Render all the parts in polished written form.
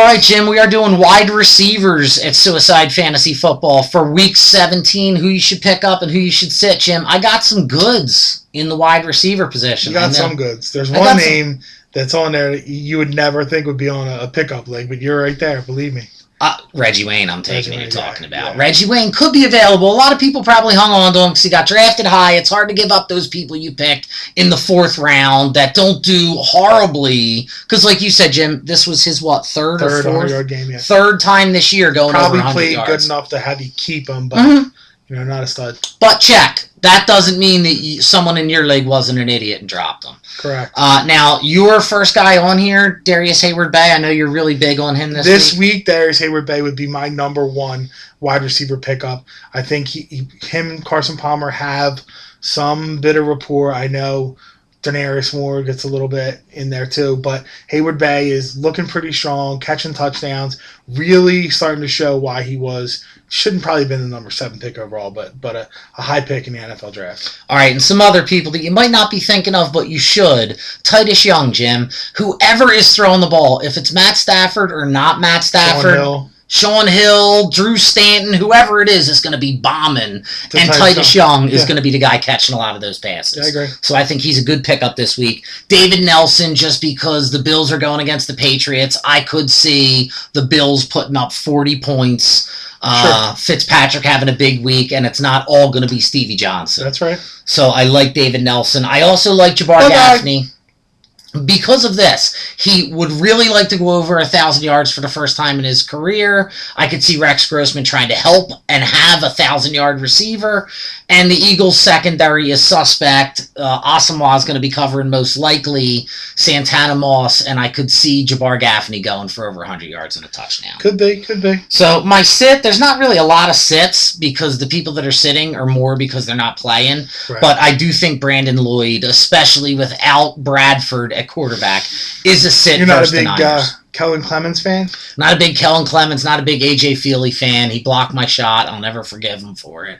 All right, Jim, we are doing wide receivers at Suicide Fantasy Football for Week 17, who you should pick up and who you should sit, Jim. I got some goods in the wide receiver position. You got some goods. There's one name that's on there that you would never think would be on a pickup league, but you're right there, believe me. Reggie Wayne, I'm taking it you're talking about. Yeah. Reggie Wayne could be available. A lot of people probably hung on to him because he got drafted high. It's hard to give up those people you picked in the 4th round that don't do horribly. Because like you said, Jim, this was his, third or 4th? 100-yard game, yeah. 3rd time this year going probably over 100 yards. Probably played good enough to have you keep him, but not a stud. But check. That doesn't mean that someone in your league wasn't an idiot and dropped him. Correct. Now, your first guy on here, Darius Hayward-Bay, I know you're really big on him this week. This week, Darius Hayward-Bay would be my number 1 wide receiver pickup. I think him and Carson Palmer have some bit of rapport. I know Denarius Moore gets a little bit in there too, but Hayward-Bay is looking pretty strong, catching touchdowns, really starting to show why he shouldn't probably have been the number 7 pick overall, but a high pick in the NFL draft. All right, and some other people that you might not be thinking of, but you should. Titus Young, Jim. Whoever is throwing the ball, if it's Matt Stafford or not Matt Stafford, Sean Hill, Drew Stanton, whoever it is going to be bombing. And Titus Young is going to be the guy catching a lot of those passes. Yeah, I agree. So I think he's a good pickup this week. David Nelson, just because the Bills are going against the Patriots, I could see the Bills putting up 40 points. Sure. Fitzpatrick having a big week, and it's not all going to be Stevie Johnson. That's right. So I like David Nelson. I also like Jabbar Gaffney. Because of this, he would really like to go over 1,000 yards for the first time in his career. I could see Rex Grossman trying to help and have a 1,000-yard receiver. And the Eagles' secondary is suspect. Asamoah is going to be covering most likely Santana Moss, and I could see Jabbar Gaffney going for over 100 yards and a touchdown. Could be. So my sit, there's not really a lot of sits because the people that are sitting are more because they're not playing. Right. But I do think Brandon Lloyd, especially without Bradford at quarterback, is a sit. You're not a big Kellen Clemens fan? Not a big Kellen Clemens, not a big A.J. Feely fan. He blocked my shot. I'll never forgive him for it.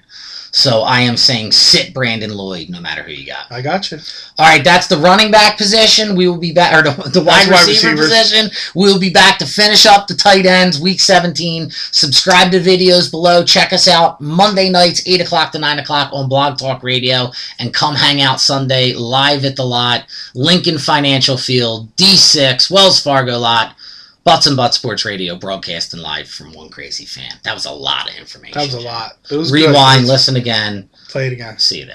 So I am saying sit Brandon Lloyd no matter who you got. I got you. All right, that's the running back position. We will be back, or the wide receiver position. We'll be back to finish up the tight ends, Week 17. Subscribe to videos below. Check us out Monday nights, 8 o'clock to 9 o'clock on Blog Talk Radio. And come hang out Sunday live at the lot, Lincoln Financial Field, D6, Wells Fargo lot. Butts and Butts Sports Radio broadcasting live from One Crazy Fan. That was a lot of information. That was a lot. It was Rewind, listen again. Play it again. See you then.